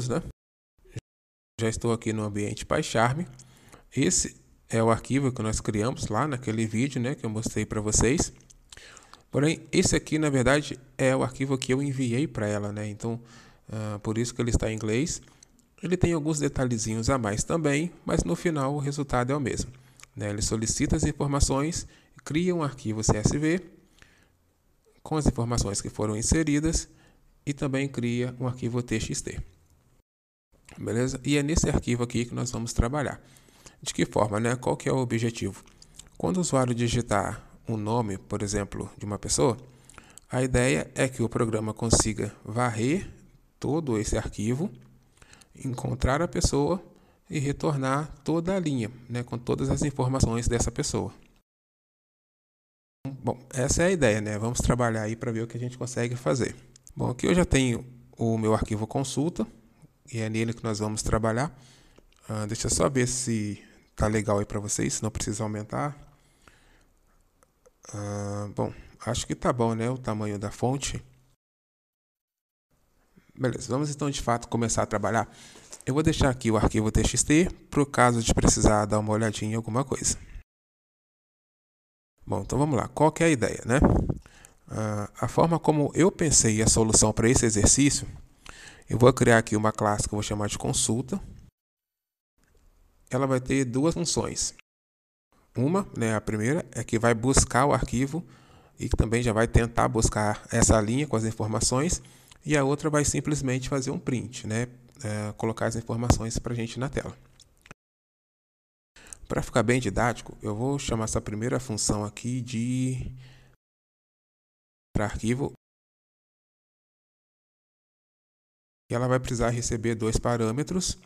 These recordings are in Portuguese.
criamos, né? Já estou aqui no ambiente PyCharm. Esse é o arquivo que nós criamos lá naquele vídeo, né, que eu mostrei para vocês. Porém, esse aqui, na verdade, é o arquivo que eu enviei para ela, né? Então, por isso que ele está em inglês. Ele tem alguns detalhezinhos a mais também, mas no final o resultado é o mesmo, né? Ele solicita as informações, cria um arquivo CSV com as informações que foram inseridas e também cria um arquivo TXT. Beleza? E é nesse arquivo aqui que nós vamos trabalhar. De que forma, né? Qual que é o objetivo? Quando o usuário digitar um nome, por exemplo, de uma pessoa, a ideia é que o programa consiga varrer todo esse arquivo, encontrar a pessoa e retornar toda a linha, né, com todas as informações dessa pessoa. Bom, essa é a ideia, né? Vamos trabalhar aí para ver o que a gente consegue fazer. Bom, aqui eu já tenho o meu arquivo consulta e é nele que nós vamos trabalhar. Deixa eu só ver se tá legal aí para vocês, se não precisa aumentar. Bom, acho que tá bom, né? O tamanho da fonte. Beleza, vamos então de fato começar a trabalhar. Eu vou deixar aqui o arquivo TXT para o caso de precisar dar uma olhadinha em alguma coisa. Bom, então vamos lá. Qual que é a ideia, né? A forma como eu pensei a solução para esse exercício, eu vou criar aqui uma classe que eu vou chamar de consulta. Ela vai ter duas funções. Uma, né, a primeira, é que vai buscar o arquivo e que também já vai tentar buscar essa linha com as informações. E a outra vai simplesmente fazer um print, né, colocar as informações para a gente na tela. Para ficar bem didático, eu vou chamar essa primeira função aqui de para arquivo. E ela vai precisar receber dois parâmetros.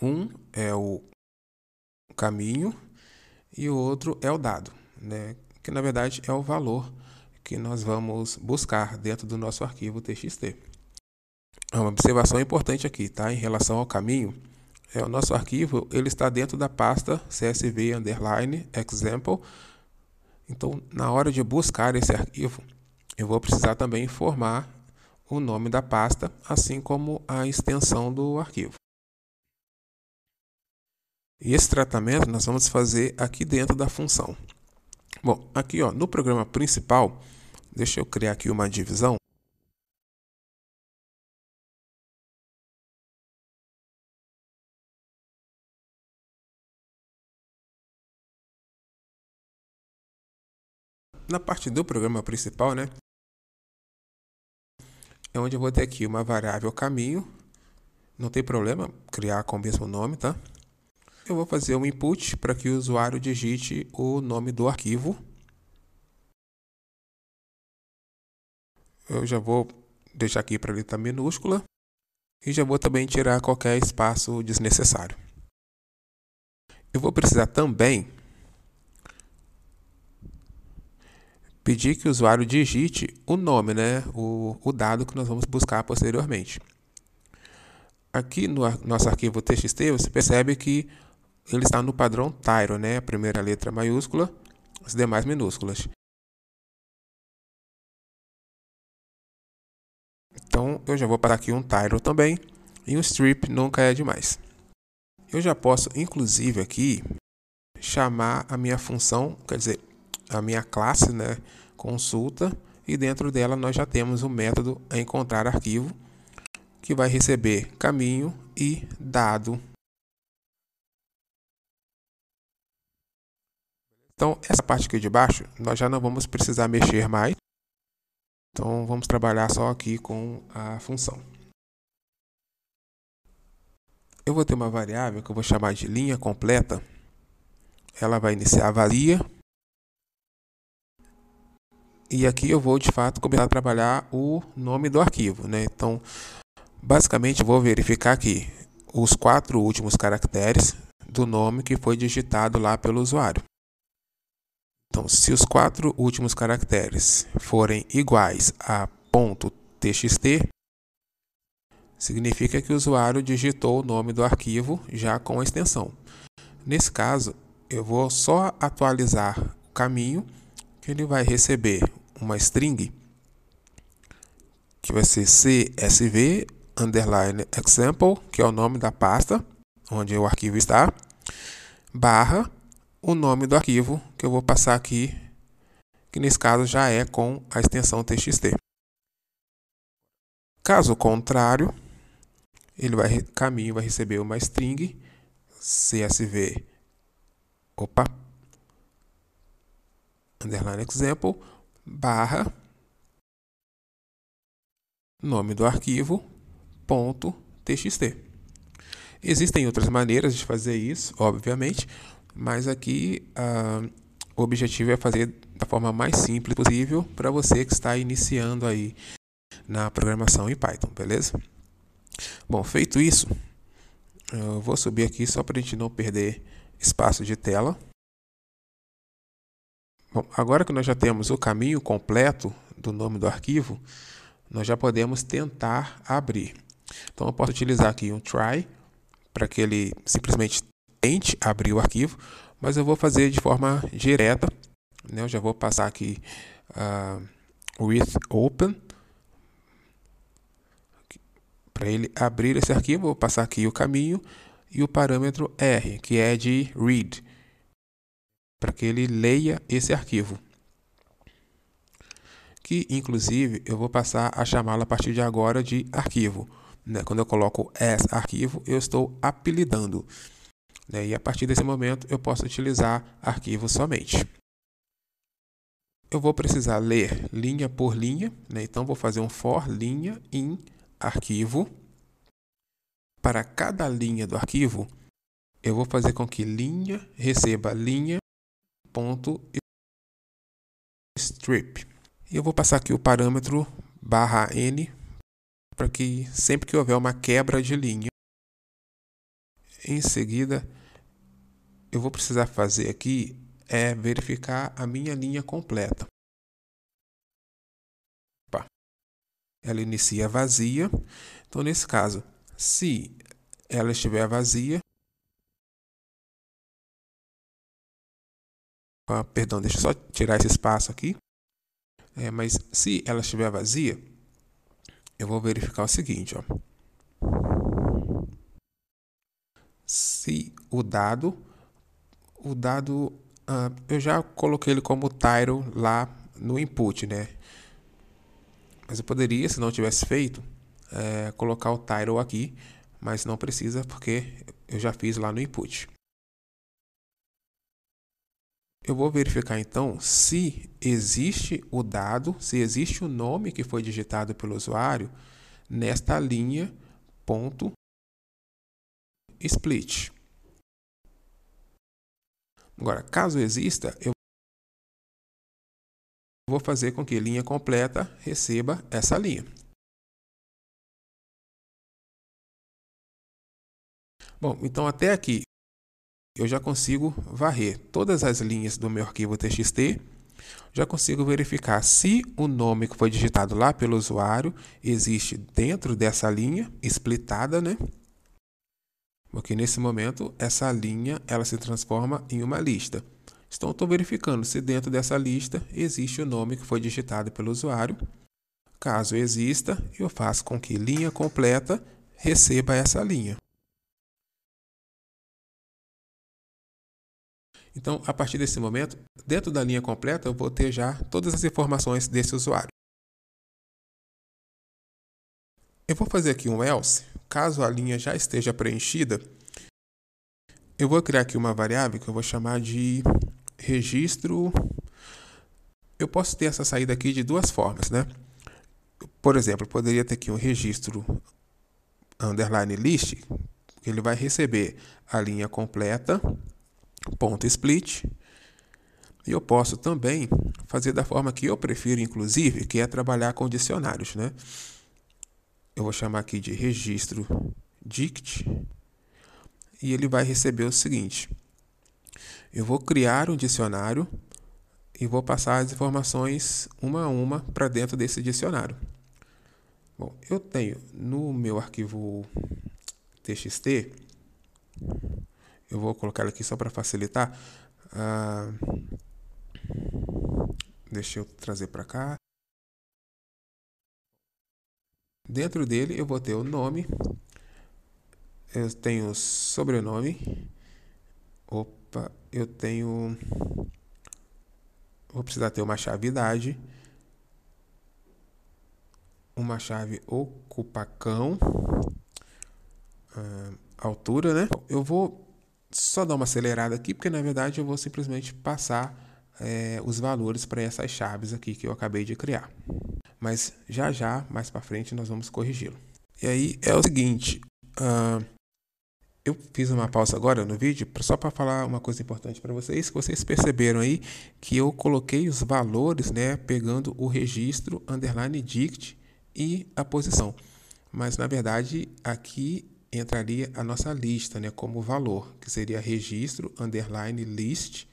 Um é o caminho e o outro é o dado, né? Que na verdade é o valor que nós vamos buscar dentro do nosso arquivo TXT. Uma observação importante aqui, tá? Em relação ao caminho, o nosso arquivo ele está dentro da pasta csv_example. Então, na hora de buscar esse arquivo, eu vou precisar também informar o nome da pasta, assim como a extensão do arquivo. E esse tratamento nós vamos fazer aqui dentro da função. Bom, aqui ó, no programa principal, deixa eu criar aqui uma divisão. Na parte do programa principal, né, é onde eu vou ter aqui uma variável caminho. Não tem problema criar com o mesmo nome, tá? Eu vou fazer um input para que o usuário digite o nome do arquivo. Eu já vou deixar aqui para letra minúscula e já vou também tirar qualquer espaço desnecessário. Eu vou precisar também pedir que o usuário digite o nome, né, o dado que nós vamos buscar posteriormente. Aqui no nosso arquivo TXT, você percebe que ele está no padrão Tyro, né, a primeira letra maiúscula, as demais minúsculas. Então, eu já vou para aqui um Tyro também, e um strip nunca é demais. Eu já posso, inclusive, aqui, chamar a minha função, quer dizer, a minha classe, né, consulta, e dentro dela nós já temos o método encontrar arquivo, que vai receber caminho e dado. Então, essa parte aqui de baixo, nós já não vamos precisar mexer mais. Então, vamos trabalhar só aqui com a função. Eu vou ter uma variável que eu vou chamar de linha completa. Ela vai iniciar a valia. E aqui eu vou, de fato, começar a trabalhar o nome do arquivo, né? Então, basicamente, eu vou verificar aqui os 4 últimos caracteres do nome que foi digitado lá pelo usuário. Então, se os 4 últimos caracteres forem iguais a .txt, significa que o usuário digitou o nome do arquivo já com a extensão. Nesse caso, eu vou só atualizar o caminho, que ele vai receber uma string, que vai ser CSV, underline example, que é o nome da pasta onde o arquivo está, barra o nome do arquivo que eu vou passar aqui, que nesse caso já é com a extensão txt. Caso contrário, caminho vai receber uma string csv, underline example, barra nome do arquivo, ponto txt. Existem outras maneiras de fazer isso, obviamente, mas aqui o objetivo é fazer da forma mais simples possível para você que está iniciando aí na programação em Python, beleza? Bom, feito isso, eu vou subir aqui só para a gente não perder espaço de tela. Bom, agora que nós já temos o caminho completo do nome do arquivo, nós já podemos tentar abrir. Então eu posso utilizar aqui um try para que ele simplesmente tente abrir o arquivo, mas eu vou fazer de forma direta, né? Eu já vou passar aqui with open para ele abrir esse arquivo. Vou passar aqui o caminho e o parâmetro R, que é de read, para que ele leia esse arquivo, que inclusive eu vou passar a chamá-lo a partir de agora de arquivo, né? Quando eu coloco as arquivo, eu estou apelidando, né? E a partir desse momento eu posso utilizar arquivo somente. Eu vou precisar ler linha por linha, né? Então vou fazer um for linha in arquivo. Para cada linha do arquivo, eu vou fazer com que linha receba linha ponto strip. E eu vou passar aqui o parâmetro /n para que sempre que houver uma quebra de linha, em seguida eu vou precisar fazer aqui verificar a minha linha completa. Ela inicia vazia. Então, nesse caso, se ela estiver vazia, perdão, deixa eu só tirar esse espaço aqui. Mas se ela estiver vazia, eu vou verificar o seguinte, ó. Se o dado eu já coloquei ele como title lá no input, né? Mas eu poderia, se não tivesse feito, colocar o title aqui, mas não precisa porque eu já fiz lá no input. Eu vou verificar então se existe o dado, se existe o nome que foi digitado pelo usuário nesta linha ponto split. Agora, caso exista, eu vou fazer com que linha completa receba essa linha. Bom, então até aqui eu já consigo varrer todas as linhas do meu arquivo txt, já consigo verificar se o nome que foi digitado lá pelo usuário existe dentro dessa linha splitada, né? Porque nesse momento essa linha ela se transforma em uma lista. Então estou verificando se dentro dessa lista existe o nome que foi digitado pelo usuário. Caso exista, eu faço com que linha completa receba essa linha. Então, a partir desse momento, dentro da linha completa, eu vou ter já todas as informações desse usuário. Eu vou fazer aqui um else. Caso a linha já esteja preenchida, eu vou criar aqui uma variável que eu vou chamar de registro. Eu posso ter essa saída aqui de duas formas, né? Por exemplo, eu poderia ter aqui um registro underline list, que ele vai receber a linha completa, ponto split. E eu posso também fazer da forma que eu prefiro, inclusive, que é trabalhar com dicionários, né? Eu vou chamar aqui de registro dict e ele vai receber o seguinte: eu vou criar um dicionário e vou passar as informações uma a uma para dentro desse dicionário. Bom, eu tenho no meu arquivo txt, eu vou colocar aqui só para facilitar. Deixa eu trazer para cá. Dentro dele eu vou ter o nome, eu tenho o sobrenome, eu tenho, vou precisar ter uma chave idade, uma chave ocupacão, altura, né? Eu vou só dar uma acelerada aqui, porque na verdade eu vou simplesmente passar os valores para essas chaves aqui que eu acabei de criar. Mas já, mais para frente, nós vamos corrigi-lo. E aí é o seguinte, eu fiz uma pausa agora no vídeo só para falar uma coisa importante para vocês, que vocês perceberam aí que eu coloquei os valores, né, pegando o registro, underline dict e a posição. Mas na verdade aqui entraria a nossa lista, né, como valor, que seria registro, underline list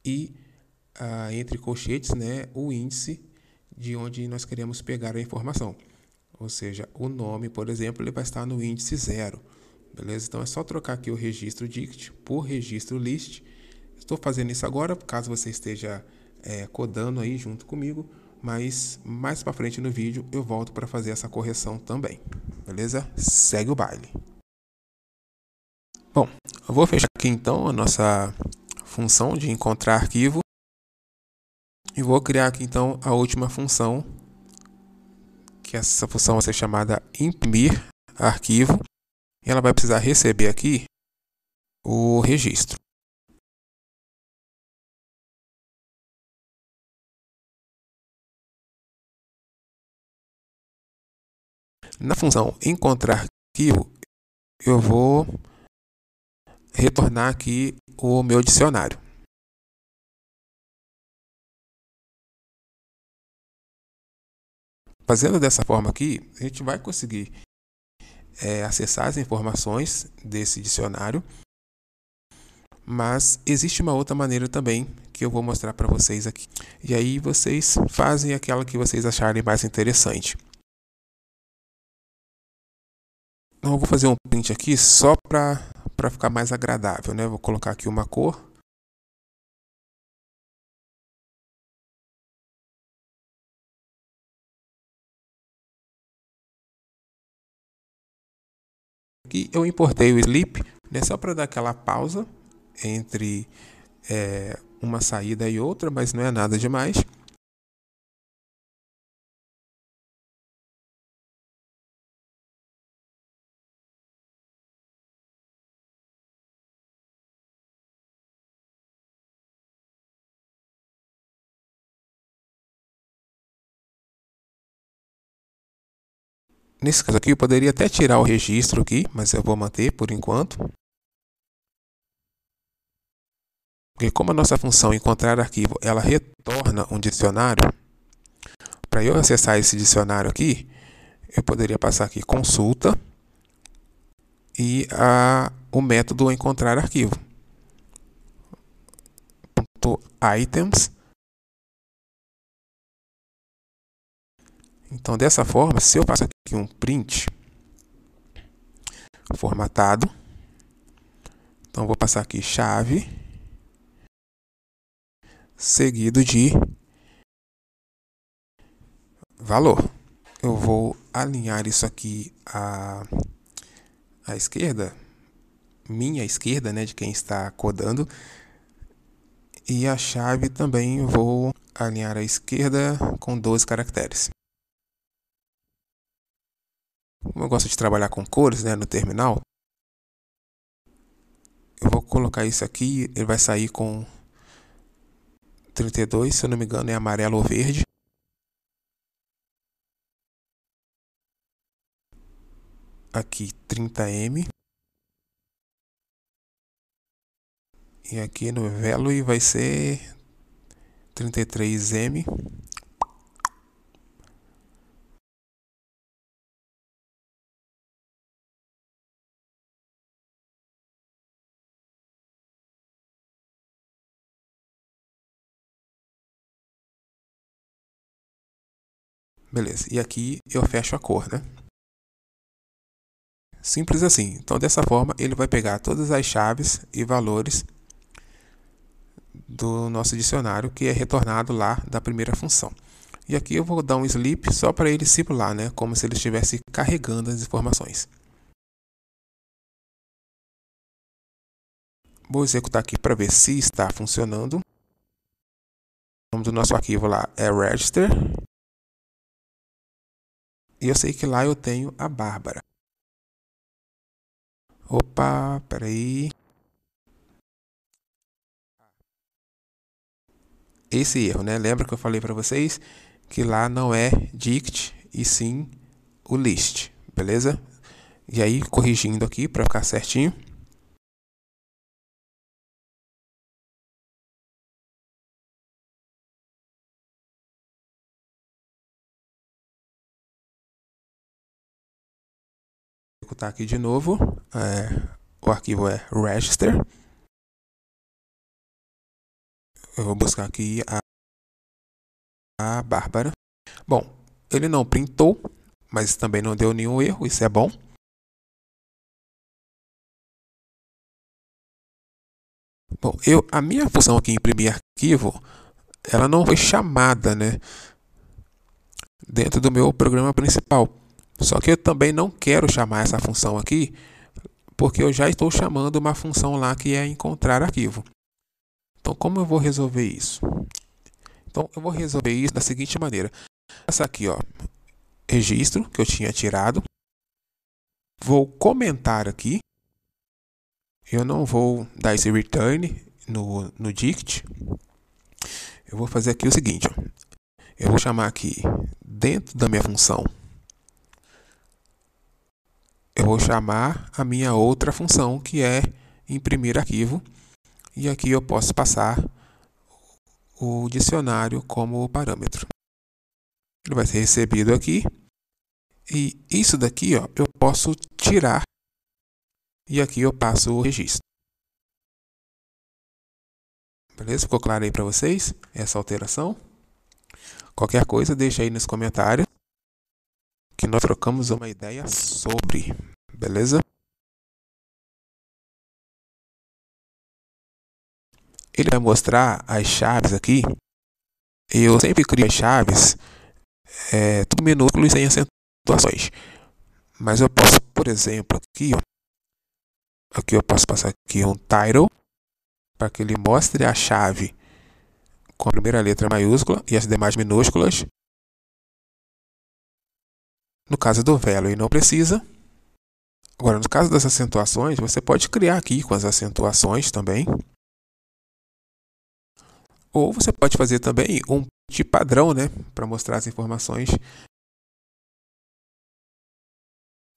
e entre colchetes, né, o índice de onde nós queremos pegar a informação. Ou seja, o nome, por exemplo, ele vai estar no índice 0. Beleza? Então é só trocar aqui o registro dict por registro list. Estou fazendo isso agora, caso você esteja codando aí junto comigo, mas mais para frente no vídeo eu volto para fazer essa correção também. Beleza? Segue o baile. Bom, eu vou fechar aqui então a nossa função de encontrar arquivo e vou criar aqui então a última função, que essa função vai ser chamada imprimir arquivo. E ela vai precisar receber aqui o registro. Na função encontrar arquivo, eu vou retornar aqui o meu dicionário. Fazendo dessa forma aqui, a gente vai conseguir acessar as informações desse dicionário, mas existe uma outra maneira também que eu vou mostrar para vocês aqui. E aí vocês fazem aquela que vocês acharem mais interessante. Então eu vou fazer um print aqui só para ficar mais agradável, né? Vou colocar aqui uma cor. Aqui eu importei o Sleep, né, só para dar aquela pausa entre uma saída e outra, mas não é nada demais. Nesse caso aqui eu poderia até tirar o registro aqui, mas eu vou manter por enquanto. Porque como a nossa função encontrar arquivo, ela retorna um dicionário, para eu acessar esse dicionário aqui, eu poderia passar aqui consulta e o método encontrar arquivo. .items. Então dessa forma, se eu faço aqui um print formatado, então vou passar aqui chave seguido de valor. Eu vou alinhar isso aqui à esquerda, minha esquerda, né, de quem está codando. E a chave também vou alinhar à esquerda com 12 caracteres. Como eu gosto de trabalhar com cores, né, no terminal, eu vou colocar isso aqui, ele vai sair com 32, se eu não me engano é amarelo ou verde. Aqui 30M. E aqui no Value vai ser 33M. Beleza, e aqui eu fecho a cor, né? Simples assim. Então dessa forma ele vai pegar todas as chaves e valores do nosso dicionário que é retornado lá da primeira função. E aqui eu vou dar um sleep só para ele simular, né? Como se ele estivesse carregando as informações. Vou executar aqui para ver se está funcionando. O nome do nosso arquivo lá é register. E eu sei que lá eu tenho a Bárbara. Opa, peraí. Esse erro, né? Lembra que eu falei para vocês que lá não é dict e sim o list, beleza? E aí, corrigindo aqui para ficar certinho. Vou executar aqui de novo. O arquivo é register. Eu vou buscar aqui a Bárbara. Bom, ele não printou, mas também não deu nenhum erro, isso é bom. Bom, a minha função aqui em imprimir arquivo, ela não foi chamada, né, dentro do meu programa principal. Só que eu também não quero chamar essa função aqui, porque eu já estou chamando uma função lá que é encontrar arquivo. Então, como eu vou resolver isso? Então, eu vou resolver isso da seguinte maneira. Essa aqui, ó, registro que eu tinha tirado. Vou comentar aqui. Eu não vou dar esse return no dict. Eu vou fazer aqui o seguinte, ó. Eu vou chamar aqui dentro da minha função. Eu vou chamar a minha outra função, que é imprimir arquivo. E aqui eu posso passar o dicionário como parâmetro. Ele vai ser recebido aqui. E isso daqui, ó, eu posso tirar. E aqui eu passo o registro. Beleza? Ficou claro aí para vocês essa alteração? Qualquer coisa, deixa aí nos comentários que nós trocamos uma ideia sobre. Beleza? Ele vai mostrar as chaves aqui. Eu sempre crio as chaves tudo minúsculo e sem acentuações. Mas eu posso, por exemplo, aqui, ó, aqui eu posso passar aqui um title para que ele mostre a chave com a primeira letra maiúscula e as demais minúsculas. No caso do value não precisa. Agora, no caso das acentuações, você pode criar aqui com as acentuações também. Ou você pode fazer também um de padrão, né, para mostrar as informações.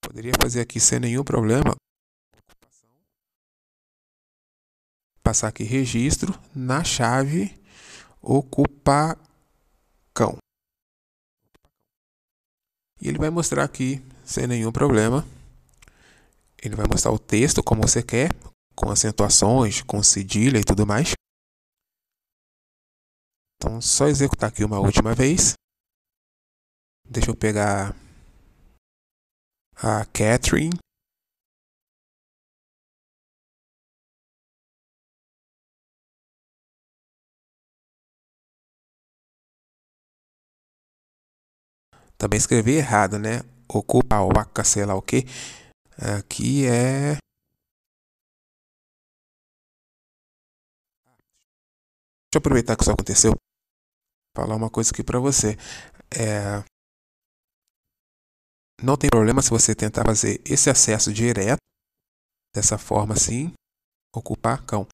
Poderia fazer aqui sem nenhum problema. Passar aqui registro na chave ocupacão. E ele vai mostrar aqui sem nenhum problema. Ele vai mostrar o texto como você quer, com acentuações, com cedilha e tudo mais. Então, só executar aqui uma última vez. Deixa eu pegar a Catherine. Também escrevi errado, né? Ocupa, oaca, sei lá o que. Aqui é... Deixa eu aproveitar que isso aconteceu. Falar uma coisa aqui para você. Não tem problema se você tentar fazer esse acesso direto. Dessa forma assim. Ocupar cão.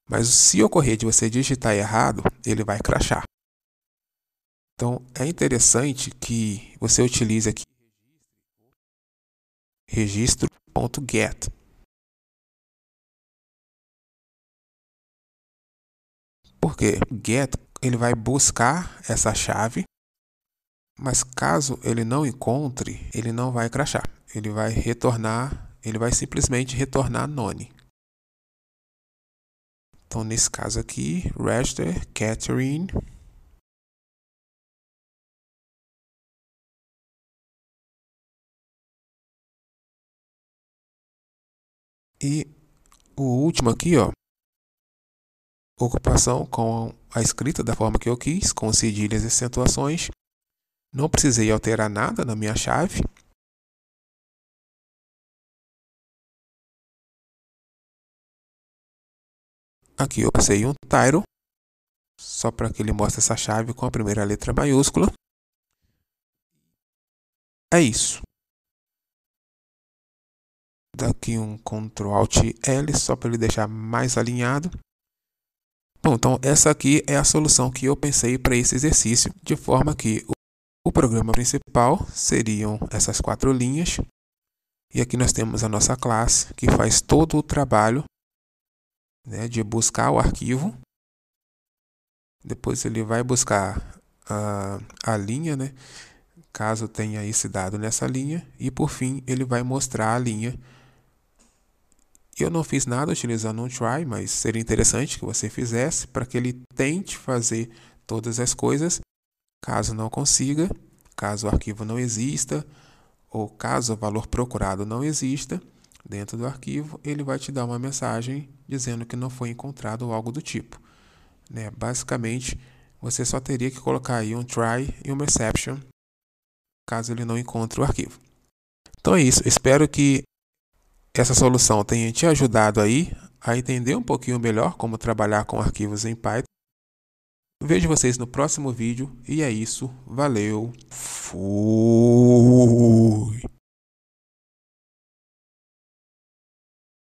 Mas se ocorrer de você digitar errado, ele vai crashar. Então, é interessante que você utilize aqui registro.get. Por quê? Get, ele vai buscar essa chave, mas caso ele não encontre, ele não vai crashar. Ele vai retornar, ele vai simplesmente retornar none. Então, nesse caso aqui, register Catherine. E o último aqui, ó, ocupação com a escrita da forma que eu quis, com cedilhas e acentuações. Não precisei alterar nada na minha chave. Aqui eu passei um title, só para que ele mostre essa chave com a primeira letra maiúscula. É isso. Daqui um Ctrl Alt L, só para ele deixar mais alinhado. Bom, então essa aqui é a solução que eu pensei para esse exercício, de forma que o programa principal seriam essas 4 linhas. E aqui nós temos a nossa classe, que faz todo o trabalho, né, de buscar o arquivo. Depois ele vai buscar a linha, né, caso tenha esse dado nessa linha. E por fim, ele vai mostrar a linha. Eu não fiz nada utilizando um try, mas seria interessante que você fizesse para que ele tente fazer todas as coisas. Caso não consiga, caso o arquivo não exista, ou caso o valor procurado não exista, dentro do arquivo, ele vai te dar uma mensagem dizendo que não foi encontrado ou algo do tipo. Né? Basicamente, você só teria que colocar aí um try e uma exception, caso ele não encontre o arquivo. Então é isso, espero que essa solução tenha te ajudado aí a entender um pouquinho melhor como trabalhar com arquivos em Python. Vejo vocês no próximo vídeo e é isso, valeu, fui!